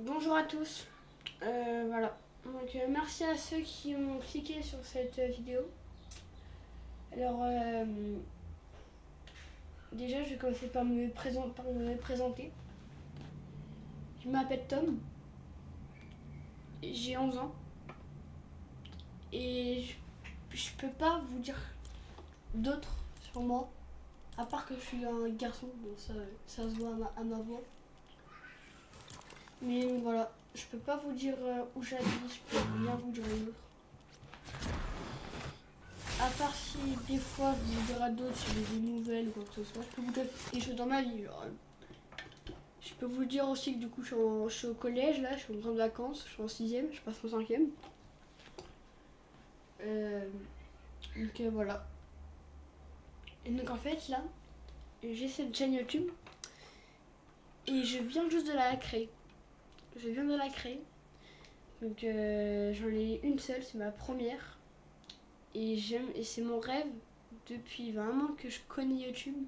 Bonjour à tous. Voilà. Donc merci à ceux qui ont cliqué sur cette vidéo. Alors déjà je vais commencer par me présenter. Je m'appelle Tom. J'ai 11 ans. Et je peux pas vous dire d'autres sur moi. À part que je suis un garçon. Donc ça se voit à ma voix. Mais voilà. Je peux pas vous dire où j'habite. Je peux rien vous dire les autres. À part si des fois je vous dirai d'autres sur des nouvelles ou quoi que ce soit, je peux vous dire des choses dans ma vie. Genre, je peux vous dire aussi que du coup je suis au collège là, je suis en grande vacances, je suis en 6ème, je passe mon 5ème. Donc voilà. Et donc en fait là, j'ai cette chaîne YouTube et je viens juste de la créer. Je viens de la créer. Donc j'en ai une seule, c'est ma première. Et c'est mon rêve depuis vraiment que je connais YouTube.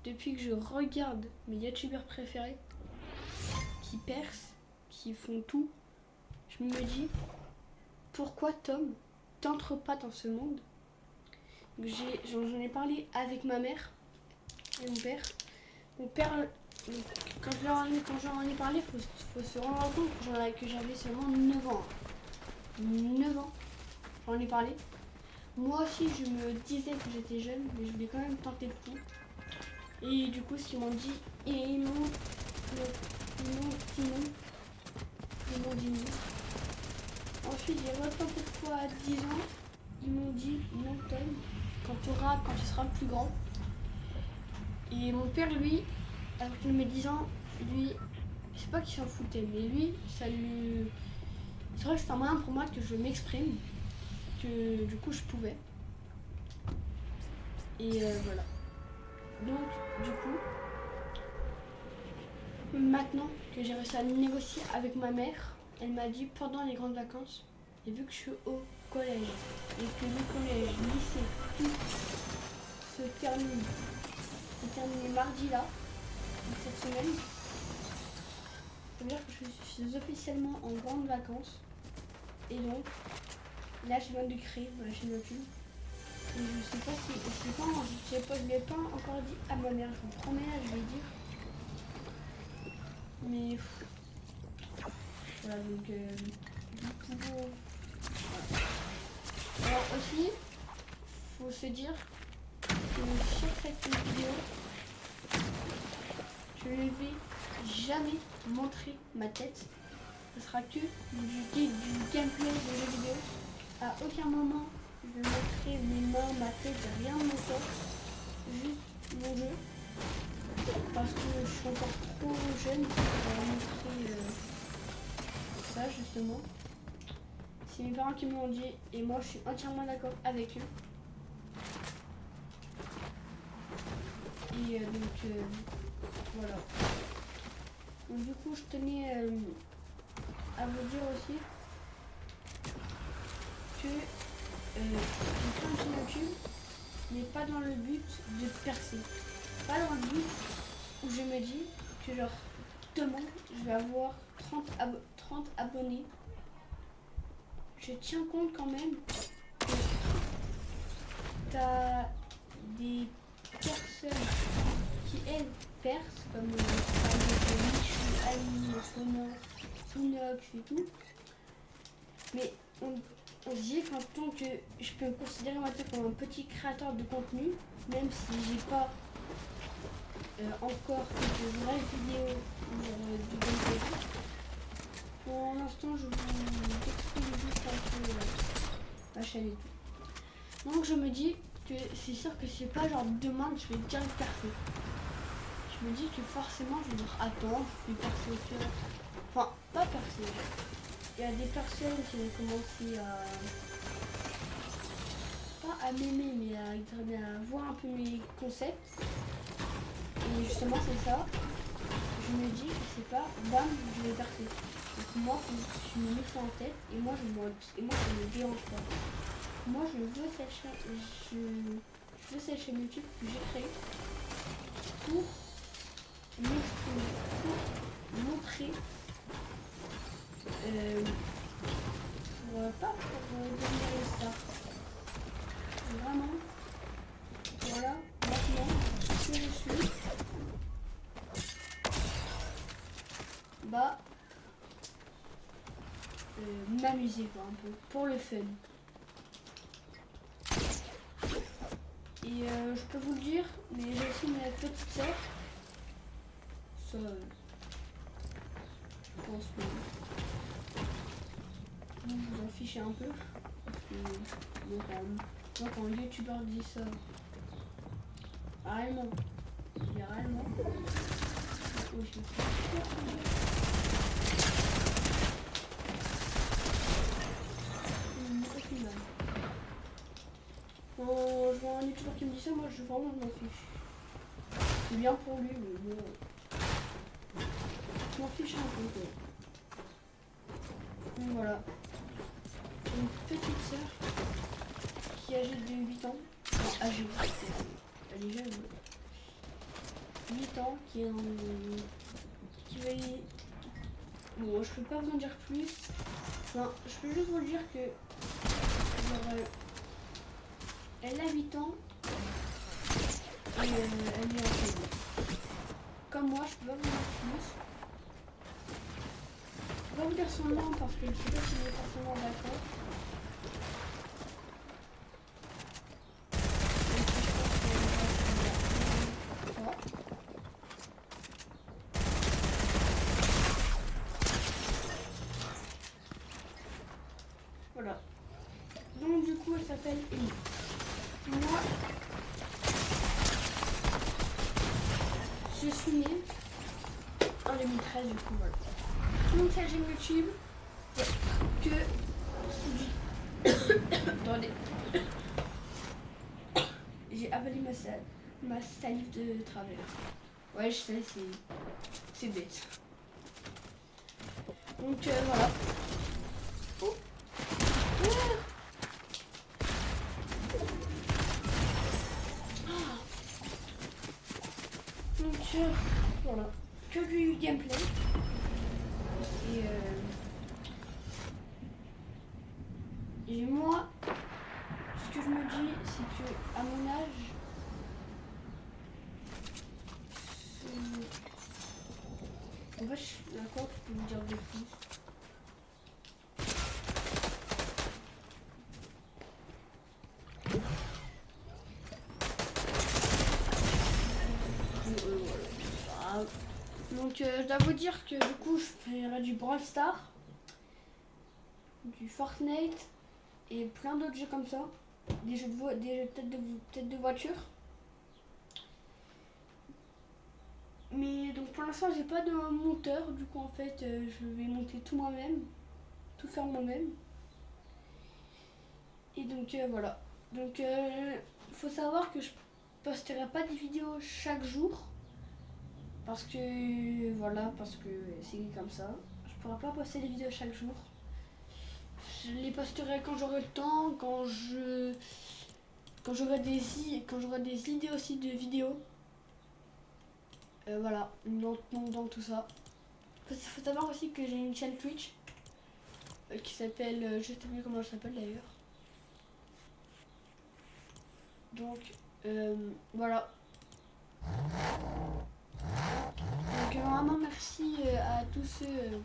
Depuis que je regarde mes youtubeurs préférés qui percent, qui font tout, je me dis pourquoi Tom t'entres pas dans ce monde. J'en ai parlé avec ma mère et mon père. Mon père, quand j'en ai parlé, faut se rendre compte que j'avais seulement 9 ans. 9 ans, j'en ai parlé. Moi aussi, je me disais que j'étais jeune, mais je voulais quand même tenter le coup. Et du coup, ce qu'ils m'ont dit, ils m'ont dit non. Ensuite, j'ai retenté une fois à 10 ans. Ils m'ont dit non, Tom, quand tu seras plus grand. Et mon père, lui, à partir de mes 10 ans, lui, je sais pas qu'il s'en foutait, mais lui, ça lui. C'est vrai que c'est un moyen pour moi que je m'exprime, que du coup je pouvais. Et voilà. Donc, du coup, maintenant que j'ai réussi à négocier avec ma mère, elle m'a dit pendant les grandes vacances, et vu que je suis au collège, et que le collège, lycée, tout se termine mardi là, cette semaine, ça veut dire que je suis officiellement en grandes vacances. Et donc, là je viens de créer ma chaîne YouTube. Et je sais pas si. Je l'ai pas encore dit à ma mère, je vous promets, je vais dire. Mais voilà, donc alors aussi, faut se dire que sur cette vidéo, je ne vais jamais montrer ma tête. Ce sera que du gameplay de jeux vidéo. À aucun moment je vais montrer mes mains, ma tête, rien de ça. Juste mon jeu. Parce que je suis encore trop jeune pour montrer ça justement. C'est mes parents qui me l'ont dit et moi je suis entièrement d'accord avec eux. Et donc voilà. Donc, du coup je tenais à vous dire aussi que j'ai fait une chaîne YouTube, mais pas dans le but de percer. Pas dans le but où je me dis que genre demain je vais avoir 30 abonnés. Je tiens compte quand même que t'as des personnes qui elles percent, comme par exemple Michou, Ali, Sonox et tout. Mais on se dit qu'en tant que je peux me considérer moi comme un petit créateur de contenu, même si j'ai pas encore fait de vraies vidéos du gameplay. Pour l'instant, je vous explique juste un peu ma chaîne et tout. Donc je me dis que c'est sûr que c'est pas genre demain que je vais direct percer. Je me dis que forcément je vais devoir attendre, je vais percer au fur. Enfin, pas percer. Il y a des personnes qui ont commencé à. Pas à m'aimer, mais à voir un peu mes concepts. Et justement, c'est ça. Je me dis que c'est pas bam, je vais percer. Donc moi, je me mets ça en tête et moi, ça me dérange pas. Moi, je veux cette chaîne YouTube que j'ai créée pour m'exprimer, pour montrer pas pour devenir une star. Vraiment. Voilà, maintenant, ce que je suis, bah, m'amuser quoi, un peu, pour le fun. Et je peux vous le dire, mais j'ai aussi ma petite sœur. Ça, je pense que vous vous en fichez un peu. Parce que, bon, moi, quand un youtubeur dit ça, réellement, littéralement, oh, je me fais aucune mal. Quand je vois un youtubeur qui me dit ça, moi, vraiment, je m'en fiche. C'est bien pour lui, mais bon, je m'en fiche un peu, quoi. Donc voilà. Une petite sœur qui est âgée de 8 ans. Non, âgée, elle est jeune. 8 ans, qui est en... qui va y... Bon, je peux pas vous en dire plus. Enfin, je peux juste vous dire que... genre, elle a 8 ans. Et elle est en CM2. Comme moi, je peux pas vous dire plus. Je peux pas vous dire son nom parce que je sais pas si elle est forcément d'accord. Voilà. Donc du coup, elle s'appelle Ellie. Moi, je suis née en 2013, du coup, voilà. Donc la chaîne YouTube, que du... Attendez. J'ai avalé ma salive de travers. Ouais, je sais, c'est bête. Donc voilà. Oh. Donc voilà. Que du gameplay. Et moi, ce que je me dis, c'est que à mon âge, en fait, d'accord, je peux vous dire de plus. Voilà. Donc je dois vous dire que du coup, je ferai du Brawl Stars, du Fortnite et plein d'autres jeux comme ça. Des jeux peut-être de voiture. Mais donc pour l'instant j'ai pas de monteur, du coup en fait je vais monter tout moi-même, tout faire moi-même. Et donc voilà. Donc faut savoir que je posterai pas des vidéos chaque jour. Parce que voilà, parce que c'est comme ça. Je pourrai pas poster des vidéos chaque jour. Je les posterai quand j'aurai le temps, quand j'aurai des idées aussi de vidéos. Voilà, dans tout ça. Faut savoir aussi que j'ai une chaîne Twitch qui s'appelle, je sais plus comment elle s'appelle d'ailleurs. Donc voilà. Donc vraiment merci à tous ceux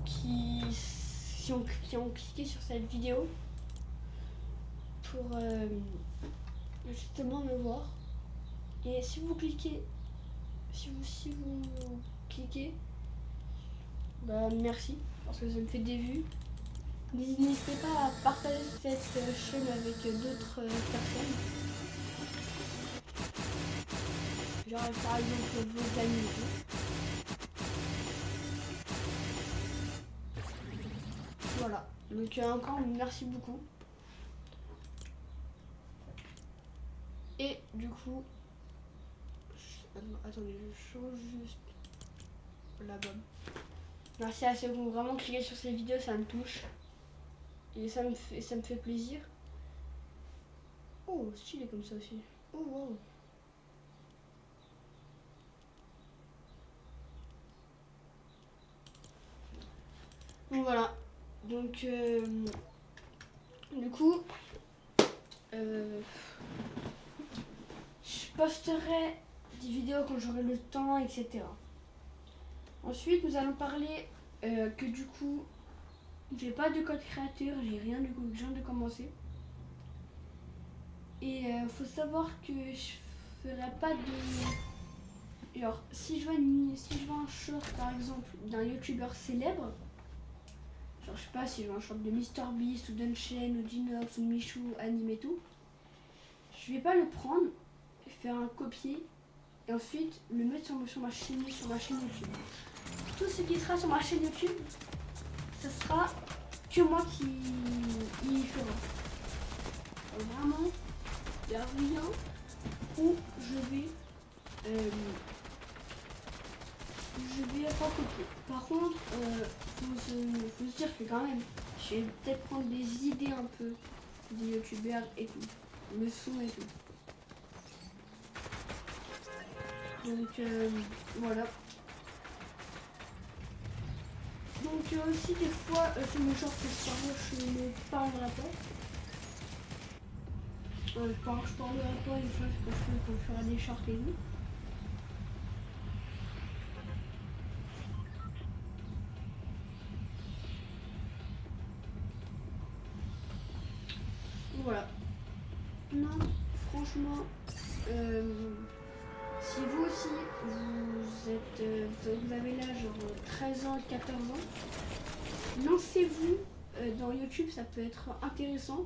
qui ont cliqué sur cette vidéo pour justement me voir. Et si vous cliquez, si vous cliquez, bah merci parce que ça me fait des vues. N'hésitez pas à partager cette chaîne avec d'autres personnes. Genre par exemple vos amis et tout. Voilà. Donc encore merci beaucoup. Et du coup, attendez, je change juste la bonne. Merci à ceux qui ont vraiment cliqué sur cette vidéo, ça me touche. Et ça me fait plaisir. Oh, stylé comme ça aussi. Oh wow. Donc voilà. Donc du coup, je posterai des vidéos quand j'aurai le temps, etc. Ensuite, nous allons parler que du coup, j'ai pas de code créateur, j'ai rien du coup, je viens de commencer. Et faut savoir que je ferai pas de... Genre, si je vois un short par exemple d'un youtubeur célèbre, genre je sais pas si je vois un short de MrBeast ou d'Unchained ou d'Inox ou de Michou, anime et tout, je vais pas le prendre, faire un copier et ensuite le mettre sur ma chaîne YouTube. Tout ce qui sera sur ma chaîne YouTube, ce sera que moi qui y fera. Vraiment, il n'y a rien où je vais recopier. Par contre, faut se dire que quand même, je vais peut-être prendre des idées un peu des youtubeurs et tout, le son et tout. Donc voilà. Donc aussi des fois, c'est mon genre que je ne parlerai pas. Je parlerai pas une fois quand je ferai des shorts et tout. Voilà. Non, franchement, si vous aussi, vous avez l'âge genre 13 ans, 14 ans, lancez-vous dans YouTube, ça peut être intéressant.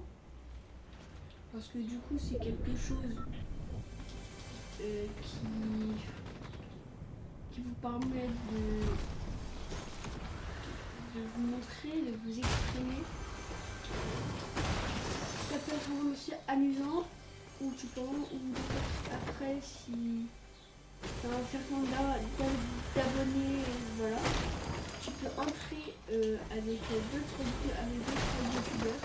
Parce que du coup, c'est quelque chose qui vous permet de vous montrer, de vous exprimer. Ça peut être aussi amusant ou tu peux après si tu as un certain nombre d'abonnés, voilà, tu peux entrer avec d'autres youtubeurs.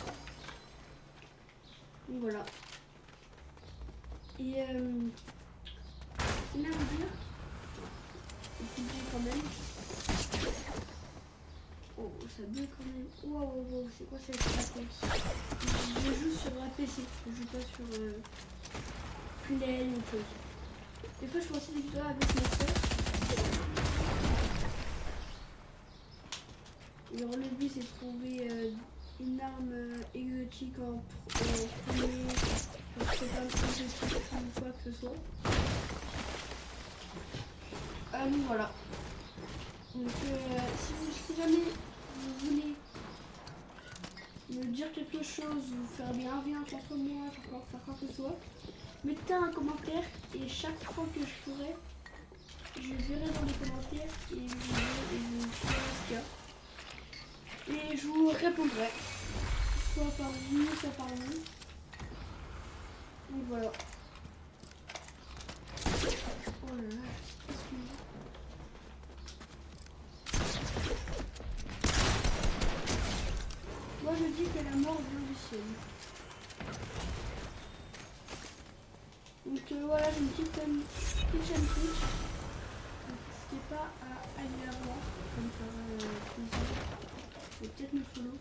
Donc voilà. Et c'est là à dire, quand même. Oh, ça bug quand même. Wow, c'est quoi cette fréquence? Je joue sur un PC, je joue pas sur Play ou autre chose. Des fois, je fais aussi des vidéos avec mes soeurs. Alors, le but, c'est de trouver une arme exotique en premier. C'est pas exotique ou quoi que ce soit. Donc voilà. Donc, si jamais vous voulez me dire quelque chose, vous faire bien contre moi, faire quoi que ce soit, mettez un commentaire et chaque fois que je pourrai, je verrai dans les commentaires et je ferai ce qu'il y a. Et je vous répondrai, soit par vous, soit par vous. Donc voilà. Oh là là, excusez-moi. Moi je dis que la mort vient du ciel. Donc voilà, j'ai une petite chaîne Twitch. N'hésitez pas à aller la voir, ça me fera plaisir. Et peut-être me follow.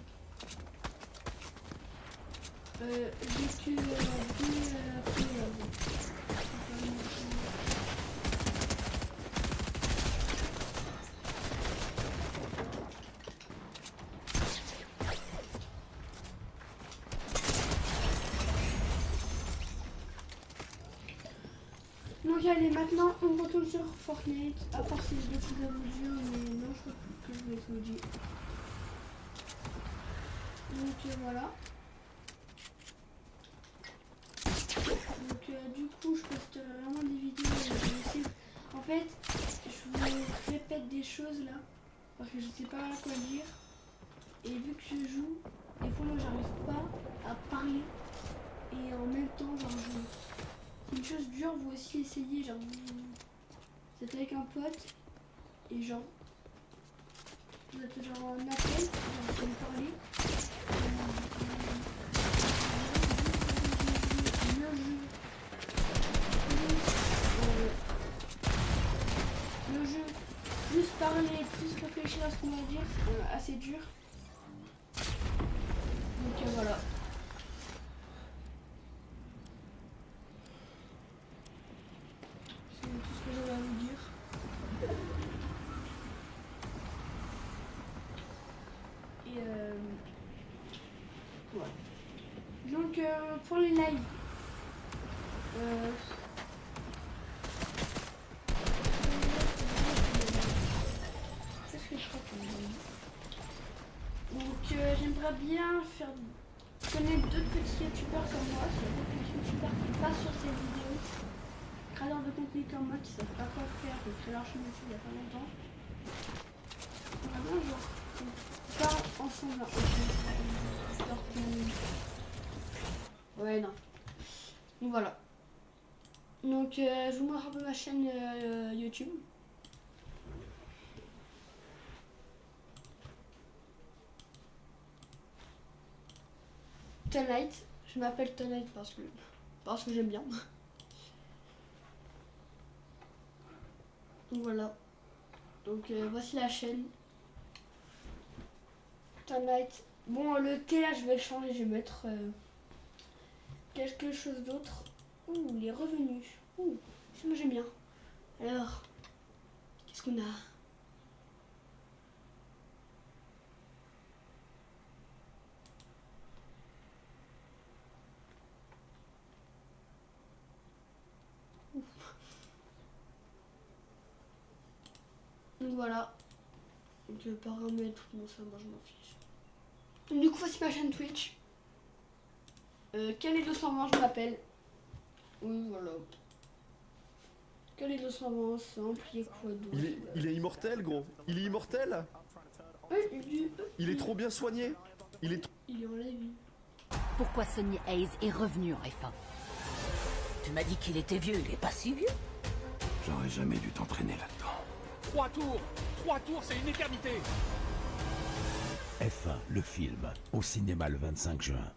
J'ai que deux donc allez, maintenant on retourne sur Fortnite. À part si j'ai d'autres choses à vous dire, mais non, je crois que je vais tout dire. Donc voilà. Donc du coup, je poste vraiment des vidéos. En fait, je vous répète des choses là, parce que je sais pas quoi dire. Et vu que je joue, des fois moi j'arrive pas à parler. Et en même temps, genre, c'est une chose dure, vous aussi essayez, genre, vous êtes avec un pote, et genre, vous êtes genre en appel, genre, vous me parler. Le jeu, juste parler, plus réfléchir à ce qu'on va dire, c'est assez dur. voilà. C'est tout ce que j'avais à vous dire. Et voilà. Donc pour les lives, qu'est-ce que je crois qu'on a dit. Donc j'aimerais bien faire connaître d'autres petits youtubeurs comme moi, s'il y a d'autres petits youtubeurs qui passent sur ces vidéos, créateurs de contenu comme moi qui savent pas quoi faire, qui ont créé leur chaîne YouTube il y a pas longtemps. J'aimerais bien genre qu'on parle ensemble genre ouais non. Donc voilà. Donc je vous montre un peu ma chaîne YouTube. Tonight, je m'appelle Tonight parce que j'aime bien. Donc voilà. Donc voici la chaîne. Tonight. Bon le T là je vais le changer, je vais mettre quelque chose d'autre. Ouh les revenus. Ouh, ça moi j'aime bien. Alors, qu'est-ce qu'on a? Donc voilà. Donc paramètres, bon ça moi je m'en fiche. Donc, du coup voici ma chaîne Twitch. Quel est 220 je m'appelle. Oui voilà. Quel est 220 simple, il est quoi d'autre? Il est immortel, gros. Il est immortel. Il est trop bien soigné. Il est en la vie. Pourquoi Sonny Hayes est revenu en F1? Tu m'as dit qu'il était vieux, il est pas si vieux. J'aurais jamais dû t'entraîner là-dedans. 3 tours, c'est une éternité. F1, le film, au cinéma le 25 juin.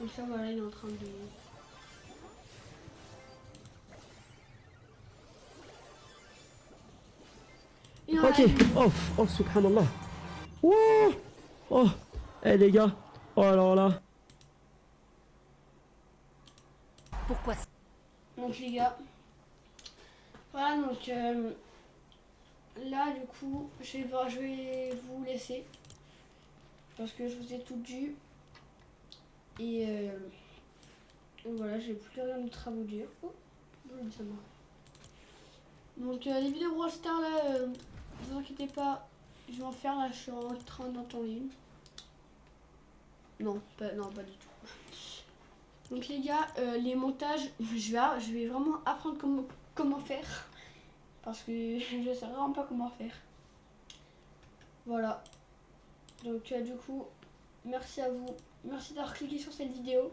Donc ça voilà, il est en train de... Ok, oh, subhanallah. Wouh. Oh, eh les gars, oh alors là. Pourquoi? Donc les gars, voilà donc là du coup je vais vous laisser parce que je vous ai tout dit et voilà j'ai plus rien d'autre à vous dire. Oh, ça marche. Donc les vidéos Brawl Stars là, vous inquiétez pas, je vais en faire là, je suis en train d'entendre une. Non, pas du tout. Donc les gars, les montages, je vais vraiment apprendre comment faire. Parce que je sais vraiment pas comment faire. Voilà. Donc du coup, merci à vous. Merci d'avoir cliqué sur cette vidéo.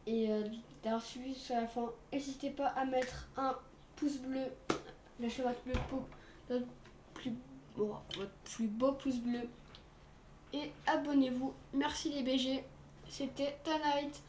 Et d'avoir suivi jusqu'à la fin. N'hésitez pas à mettre un pouce bleu. Lâchez votre plus beau pouce bleu. Et abonnez-vous. Merci les BG. C'était Tonight.